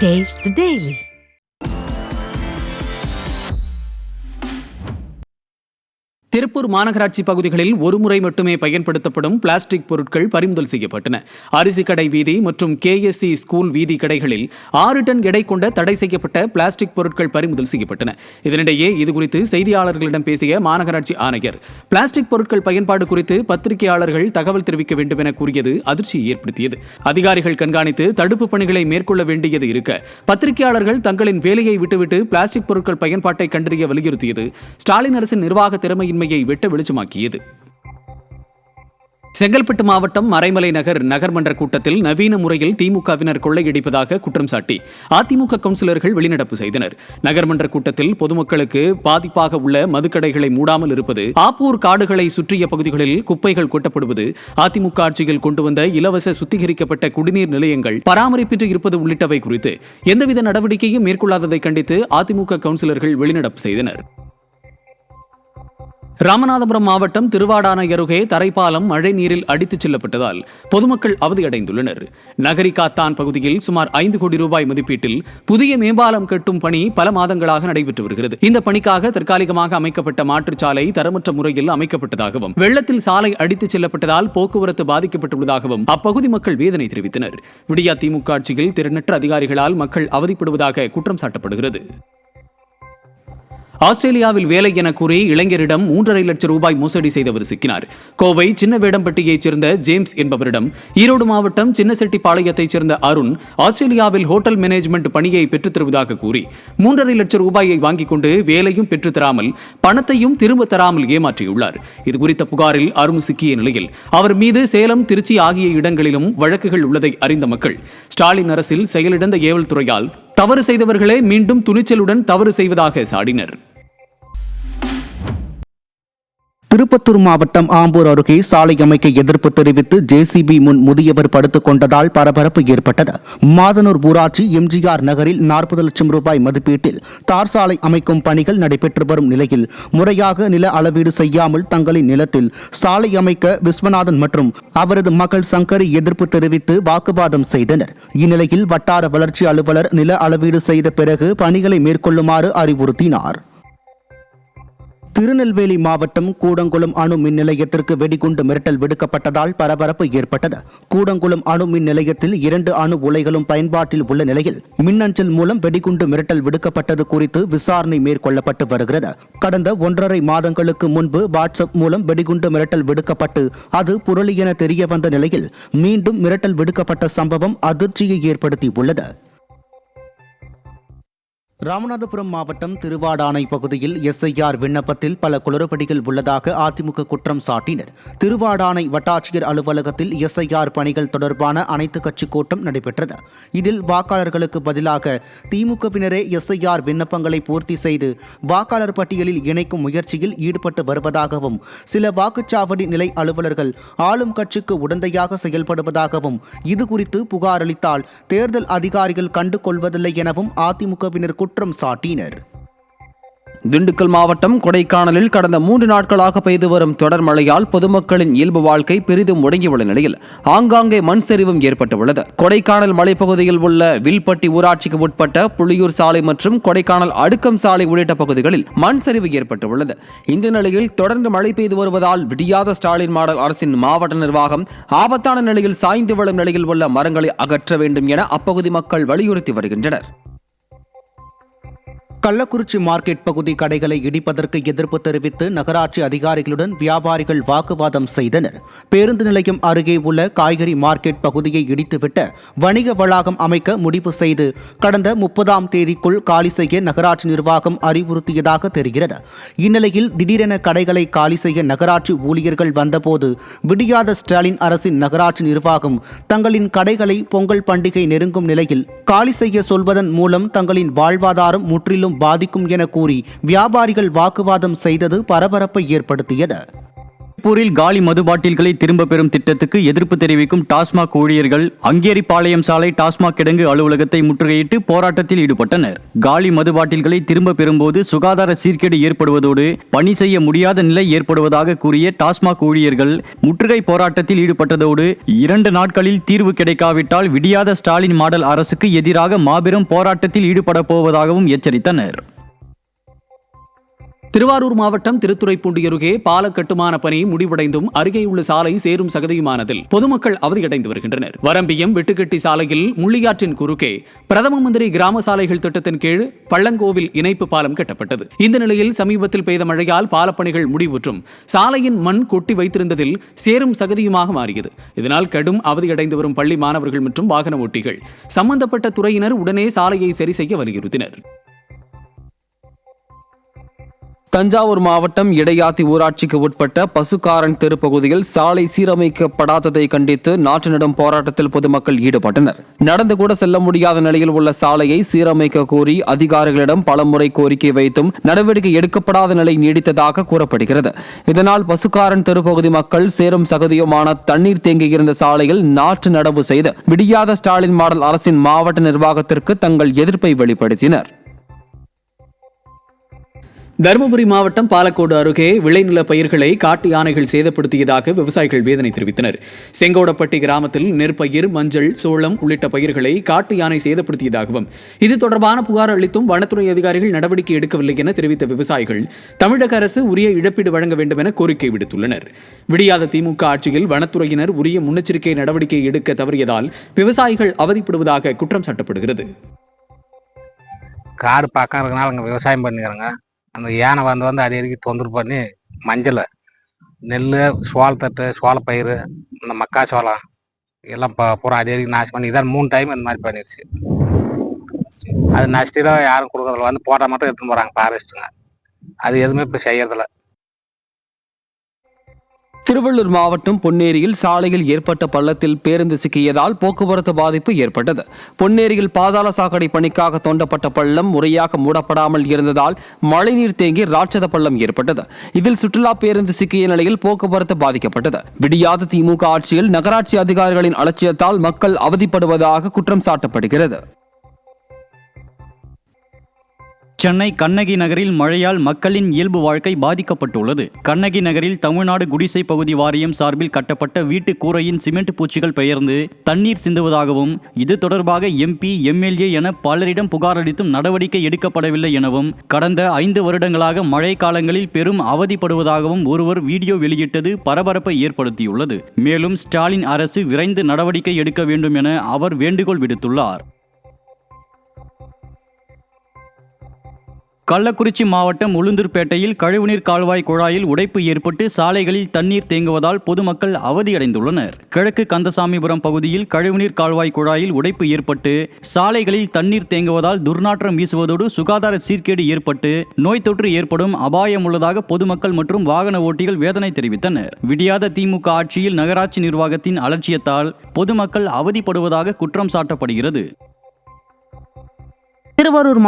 Taste the Daily. Tiruppur மாநகராட்சி பகுதிகளில் ஒருமுறை மட்டுமே பயன்படுத்தப்படும் பிளாஸ்டிக் பொருட்கள் பறிமுதல் செய்யப்பட்டன. அரிசி கடை வீதி மற்றும் KSC ஸ்கூல் வீதி கடைகளில் 6 டன் எடை கொண்ட தடை செய்யப்பட்ட பிளாஸ்டிக் பொருட்கள் பறிமுதல் செய்யப்பட்டன. இதனிடையே இதுகுறித்து செய்தியாளர்களிடம் பேசிய மாநகராட்சி ஆணையர், பிளாஸ்டிக் பொருட்கள் பயன்பாடு குறித்து பத்திரிகையாளர்கள் தகவல் தெரிவிக்க வேண்டும் என கூறியது அதிர்ச்சியை ஏற்படுத்தியது. அதிகாரிகள் கண்காணித்து தடுப்பு பணிகளை மேற்கொள்ள வேண்டியது இருக்க, பத்திரிகையாளர்கள் தங்களின் வேலையை விட்டுவிட்டு பிளாஸ்டிக் பொருட்கள் பயன்பாட்டை கண்டறிய வலியுறுத்தியது ஸ்டாலின் அரசின் நிர்வாக திறமையின் வெட்ட வெளிச்சமாக்கியது. செங்கல்பட்டு மாவட்டம் மறைமலை நகர் நகர்மன்ற கூட்டத்தில் நவீன முறையில் திமுகவினர் கொள்ளையடிப்பதாக குற்றம் சாட்டி அதிமுக கவுன்சிலர்கள் வெளிநடப்பு செய்தனர். நகர்மன்ற கூட்டத்தில் பொதுமக்களுக்கு பாதிப்பாக உள்ள மதுக்கடைகளை மூடாமல் இருப்பது, ஆப்பூர் காடுகளை சுற்றிய பகுதிகளில் குப்பைகள் கொட்டப்படுவது, அதிமுக ஆட்சியில் கொண்டு வந்த இலவச சுத்திகரிக்கப்பட்ட குடிநீர் நிலையங்கள் பராமரிப்பின்றி இருப்பது உள்ளிட்டவை குறித்து எந்தவித நடவடிக்கையும் மேற்கொள்ளாததை கண்டித்து அதிமுக கவுன்சிலர்கள் வெளிநடப்பு செய்தனர். ராமநாதபுரம் மாவட்டம் திருவாடானை அருகே தரைப்பாலம் மழை நீரில் அடித்துச் செல்லப்பட்டதால் பொதுமக்கள் அவதியடைந்துள்ளனர். நகரி காத்தான் பகுதியில் சுமார் 5 கோடி ரூபாய் மதிப்பீட்டில் புதிய மேம்பாலம் கட்டும் பணி பல மாதங்களாக நடைபெற்று வருகிறது. இந்த பணிக்காக தற்காலிகமாக அமைக்கப்பட்ட மாற்றுச்சாலை தரமற்ற முறையில் அமைக்கப்பட்டதாகவும், வெள்ளத்தில் சாலை அடித்துச் செல்லப்பட்டதால் போக்குவரத்து பாதிக்கப்பட்டுள்ளதாகவும் அப்பகுதி மக்கள் வேதனை தெரிவித்தனர். விடியா திமுக ஆட்சியில் திறனற்ற அதிகாரிகளால் மக்கள் அவதிப்படுவதாக குற்றம் சாட்டப்படுகிறது. ஆஸ்திரேலியாவில் வேலை என கூறி இளைஞரிடம் 3.5 லட்சம் ரூபாய் மோசடி செய்தவர் சிக்கினார். கோவை சின்னவேடம்பட்டியைச் சேர்ந்த ஜேம்ஸ் என்பவரிடம் ஈரோடு மாவட்டம் சின்னசெட்டிப்பாளையத்தைச் சேர்ந்த அருண் ஆஸ்திரேலியாவில் ஹோட்டல் மேனேஜ்மெண்ட் பணியை பெற்றுத் தருவதாக கூறி 3.5 லட்சம் ரூபாயை வாங்கிக் கொண்டு வேலையும் பெற்றுத் தராமல் பணத்தையும் திரும்ப தராமல் ஏமாற்றியுள்ளார். இதுகுறித்த புகாரில் அருண் சிக்கிய நிலையில் அவர் மீது சேலம், திருச்சி ஆகிய இடங்களிலும் வழக்குகள் உள்ளதை அறிந்த மக்கள் ஸ்டாலின் அரசில் செயலிழந்த ஏவல் துறையால் தவறு செய்தவர்களே மீண்டும் துணிச்சலுடன் தவறு செய்வதாக சாடினர். திருப்பத்தூர் மாவட்டம் ஆம்பூர் அருகே சாலை அமைக்க எதிர்ப்பு தெரிவித்து JCB முன் முதியவர் படுத்துக் கொண்டதால் பரபரப்பு ஏற்பட்டது. மாதனூர் ஊராட்சி MGR நகரில் 40 லட்சம் ரூபாய் மதிப்பீட்டில் தார் சாலை அமைக்கும் பணிகள் நடைபெற்று வரும் நிலையில் முறையாக நில அளவீடு செய்யாமல் தங்களின் நிலத்தில் சாலை அமைக்க விஸ்வநாதன் மற்றும் அவரது மகள் சங்கரி எதிர்ப்பு தெரிவித்து வாக்குவாதம் செய்தனர். இந்நிலையில் வட்டார வளர்ச்சி அலுவலர் நில அளவீடு செய்த பிறகு பணிகளை மேற்கொள்ளுமாறு அறிவுறுத்தினார். திருநெல்வேலி மாவட்டம் கூடங்குளம் அணு மின் நிலையத்திற்கு வெடிகுண்டு மிரட்டல் விடுக்கப்பட்டதால் பரபரப்பு ஏற்பட்டது. கூடங்குளம் அணு மின் நிலையத்தில் 2 அணு உலைகளும் பயன்பாட்டில் உள்ள நிலையில் மின்னஞ்சல் மூலம் வெடிகுண்டு மிரட்டல் விடுக்கப்பட்டது குறித்து விசாரணை மேற்கொள்ளப்பட்டு வருகிறது. கடந்த 1.5 மாதங்களுக்கு முன்பு வாட்ஸ்அப் மூலம் வெடிகுண்டு மிரட்டல் விடுக்கப்பட்டு அது புரளி என தெரிய வந்த நிலையில் மீண்டும் மிரட்டல் விடுக்கப்பட்ட சம்பவம் அதிர்ச்சியை ஏற்படுத்தியுள்ளது. ராமநாதபுரம் மாவட்டம் திருவாடானை பகுதியில் SIR விண்ணப்பத்தில் பல குளறுபடிகள் உள்ளதாக அதிமுக குற்றம் சாட்டினர். திருவாடானை வட்டாட்சியர் அலுவலகத்தில் SIR பணிகள் தொடர்பான அனைத்து கட்சி கூட்டம் நடைபெற்றது. இதில் வாக்காளர்களுக்கு பதிலாக திமுகவினரே SIR விண்ணப்பங்களை பூர்த்தி செய்து வாக்காளர் பட்டியலில் இணைக்கும் முயற்சியில் ஈடுபட்டு வருவதாகவும், சில வாக்குச்சாவடி நிலை அலுவலர்கள் ஆளும் கட்சிக்கு உடந்தையாக செயல்படுவதாகவும், இதுகுறித்து புகார் அளித்தால் தேர்தல் அதிகாரிகள் கண்டு கொள்வதில்லை எனவும் அதிமுகவினர் குற்றம் சாட்டினர். திண்டுக்கல் மாவட்டம் கொடைக்கானலில் கடந்த 3 நாட்களாக பெய்து வரும் தொடர் மழையால் பொதுமக்களின் இயல்பு வாழ்க்கை பெரிதும் முடங்கியுள்ள நிலையில் ஆங்காங்கே மண் சரிவும் ஏற்பட்டுள்ளது. கொடைக்கானல் மலைப்பகுதியில் உள்ள வில்பட்டி ஊராட்சிக்கு உட்பட்ட புளியூர் சாலை மற்றும் கொடைக்கானல் அடுக்கம் சாலை உள்ளிட்ட பகுதிகளில் மண் சரிவு ஏற்பட்டுள்ளது. இந்த நிலையில் தொடர்ந்து மழை பெய்து வருவதால் விடியாத ஸ்டாலின் மாடல் அரசின் மாவட்ட நிர்வாகம் ஆபத்தான நிலையில் சாய்ந்து விழும் நிலையில் உள்ள மரங்களை அகற்ற வேண்டும் என அப்பகுதி மக்கள் வலியுறுத்தி வருகின்றனர். கள்ளக்குறிச்சி மார்க்கெட் பகுதி கடைகளை இடிப்பதற்கு எதிர்ப்பு தெரிவித்து நகராட்சி அதிகாரிகளுடன் வியாபாரிகள் வாக்குவாதம் செய்தனர். பேருந்து நிலையம் அருகே உள்ள காய்கறி மார்க்கெட் பகுதியை இடித்துவிட்டு வணிக வளாகம் அமைக்க முடிவு செய்து கடந்த 30ஆம் தேதிக்குள் காலி செய்ய நகராட்சி நிர்வாகம் அறிவுறுத்தியதாக தெரிகிறது. இந்நிலையில் திடீரென கடைகளை காலி செய்ய நகராட்சி ஊழியர்கள் வந்தபோது விடியாத ஸ்டாலின் அரசின் நகராட்சி நிர்வாகம் தங்களின் கடைகளை பொங்கல் பண்டிகை நெருங்கும் நிலையில் காலி செய்ய சொல்வதன் மூலம் தங்களின் வாழ்வாதாரம் முற்றிலும் பாதிக்கும் என கூறி வியாபாரிகள் வாக்குவாதம் செய்தது பரபரப்பை ஏற்படுத்தியது. திருப்பூரில் காலி மது பாட்டில்களை திரும்ப பெறும் திட்டத்துக்கு எதிர்ப்பு தெரிவிக்கும் டாஸ்மாக் ஊழியர்கள் அங்கேரிபாளையம் சாலை டாஸ்மாக் கிடங்கு அலுவலகத்தை முற்றுகையிட்டு போராட்டத்தில் ஈடுபட்டனர். காலி மது பாட்டில்களை திரும்ப பெறும்போது சுகாதார சீர்கேடு ஏற்படுவதோடு பணி செய்ய முடியாத நிலை ஏற்படுவதாக கூறிய டாஸ்மாக் ஊழியர்கள் முற்றுகை போராட்டத்தில் ஈடுபட்டதோடு 2 நாட்களில் தீர்வு கிடைக்காவிட்டால் விடியாத ஸ்டாலின் மாடல் அரசுக்கு எதிராக மாபெரும் போராட்டத்தில் ஈடுபட போவதாகவும் எச்சரித்தனர். திருவாரூர் மாவட்டம் திருத்துறைப்பூண்டி அருகே பால கட்டுமான பணி முடிவடைந்தும் அருகேயுள்ள சாலை சேரும் சகதியுமானதில் பொதுமக்கள் அவதியடைந்து வருகின்றனர். வரம்பியம் வெட்டுக்கட்டி சாலையில் முள்ளியாற்றின் குறுக்கே பிரதம மந்திரி கிராம சாலைகள் திட்டத்தின் கீழ் பள்ளங்கோவில் இணைப்பு பாலம் கட்டப்பட்டது. இந்த நிலையில் சமீபத்தில் பெய்த மழையால் பாலப்பணிகள் முடிவுற்றும் சாலையின் மண் கொட்டி வைத்திருந்ததில் சேரும் சகதியுமாக மாறியது. இதனால் கடும் அவதியடைந்து வரும் பள்ளி மாணவர்கள் மற்றும் வாகன ஓட்டிகள் சம்பந்தப்பட்ட துறையினர் உடனே சாலையை சரி செய்ய வலியுறுத்தினர். தஞ்சாவூர் மாவட்டம் இடையாத்தி ஊராட்சிக்கு உட்பட்ட பசுக்காரன் தெரு பகுதியில் சாலை சீரமைக்கப்படாததை கண்டித்து நாற்று நடும் போராட்டத்தில் பொதுமக்கள் ஈடுபட்டனர். நடந்து கூட செல்ல முடியாத நிலையில் உள்ள சாலையை சீரமைக்க கோரி அதிகாரிகளிடம் பலமுறை கோரிக்கை வைத்தும் நடவடிக்கை எடுக்கப்படாத நிலை நீடித்ததாக கூறப்படுகிறது. இதனால் பசுக்காரன் தெரு பகுதி மக்கள் சேரும் சகதியுமான தண்ணீர் தேங்கியிருந்த சாலையில் நாற்று நடவு செய்து விடியாத ஸ்டாலின் மாடல் அரசின் மாவட்ட நிர்வாகத்திற்கு தங்கள் எதிர்ப்பை வெளிப்படுத்தினர். தருமபுரி மாவட்டம் பாலக்கோடு அருகே விளைநில பயிர்களை காட்டு யானைகள் சேதப்படுத்தியதாக விவசாயிகள் வேதனை தெரிவித்தனர். செங்கோடப்பட்டி கிராமத்தில் நெற்பயிர், மஞ்சள், சோளம் உள்ளிட்ட பயிர்களை காட்டு யானை சேதப்படுத்தியதாகவும் இது தொடர்பான புகார் அளித்தும் வனத்துறை அதிகாரிகள் நடவடிக்கை எடுக்கவில்லை என தெரிவித்த விவசாயிகள் தமிழக அரசு உரிய இழப்பீடு வழங்க வேண்டும் என கோரிக்கை விடுத்துள்ளனர். விடியாத திமுக ஆட்சியில் வனத்துறையினர் உரிய முன்னெச்சரிக்கை நடவடிக்கை எடுக்க தவறியதால் விவசாயிகள் அவதிப்படுவதாக குற்றம் சாட்டப்படுகிறது. காடு பக்கம் இருக்கனால அங்கே விவசாயம் பண்ணிக்கிறாங்க. அந்த யானை வந்து அடிக்கடிக்கு தொந்தரவு பண்ணி மஞ்சள், நெல், சோளத்தட்டு, சோளப்பயிர், இந்த மக்காச்சோளம் எல்லாம் பூரா அடிக்கடிக்கு நாசம் பண்ணி இதான் 3 டைம் இந்த மாதிரி பண்ணிடுச்சு. அது நஷ்டம் தான் யாரும் கொடுக்குறதில்ல. வந்து போட்டால் மட்டும் எடுத்துன்னு போகிறாங்க ஃபாரஸ்ட்டுங்க. அது எதுவுமே இப்போ செய்யறதில்ல. திருவள்ளூர் மாவட்டம் பொன்னேரியில் சாலையில் ஏற்பட்ட பள்ளத்தில் பேருந்து சிக்கியதால் போக்குவரத்து பாதிப்பு ஏற்பட்டது. பொன்னேரியில் பாதாள சாக்கடை பணிக்காக தோண்டப்பட்ட பள்ளம் முறையாக மூடப்படாமல் இருந்ததால் மழைநீர் தேங்கி ராட்சத பள்ளம் ஏற்பட்டது. இதில் சுற்றுலா பேருந்து சிக்கிய நிலையில் போக்குவரத்து பாதிக்கப்பட்டது. விடியாத திமுக ஆட்சியில் நகராட்சி அதிகாரிகளின் அலட்சியத்தால் மக்கள் அவதிப்படுவதாக குற்றம் சாட்டப்படுகிறது. சென்னை கண்ணகி நகரில் மழையால் மக்களின் இயல்பு வாழ்க்கை பாதிக்கப்பட்டுள்ளது. கண்ணகி நகரில் தமிழ்நாடு குடிசை பகுதி வாரியம் சார்பில் கட்டப்பட்ட வீட்டு கூரையின் சிமெண்ட் பூச்சிகள் பெயர்ந்து தண்ணீர் சிந்துவதாகவும் இது தொடர்பாக MP, MLA என பலரிடம் புகார் அளித்தும் நடவடிக்கை எடுக்கப்படவில்லை எனவும் கடந்த 5 வருடங்களாக மழை காலங்களில் பெரும் அவதிப்படுவதாகவும் ஒருவர் வீடியோ வெளியிட்டது பரபரப்பை ஏற்படுத்தியுள்ளது. மேலும் ஸ்டாலின் அரசு விரைந்து நடவடிக்கை எடுக்க வேண்டும் என அவர் வேண்டுகோள் விடுத்துள்ளார். கள்ளக்குறிச்சி மாவட்டம் உளுந்தூர்பேட்டையில் கழிவுநீர் கால்வாய் குழாயில் உடைப்பு ஏற்பட்டு சாலைகளில் தண்ணீர் தேங்குவதால் பொதுமக்கள் அவதியடைந்துள்ளனர். கிழக்கு கந்தசாமிபுரம் பகுதியில் கழிவுநீர் கால்வாய் குழாயில் உடைப்பு ஏற்பட்டு சாலைகளில் தண்ணீர் தேங்குவதால் துர்நாற்றம் வீசுவதோடு சுகாதார சீர்கேடு ஏற்பட்டு நோய் தொற்று ஏற்படும் அபாயம் உள்ளதாக பொதுமக்கள் மற்றும் வாகன ஓட்டிகள் வேதனை தெரிவித்தனர். விடியாத திமுக ஆட்சியில் நகராட்சி நிர்வாகத்தின் அலட்சியத்தால் பொதுமக்கள் அவதிப்படுவதாக குற்றம் சாட்டப்படுகிறது. திருவாரூர்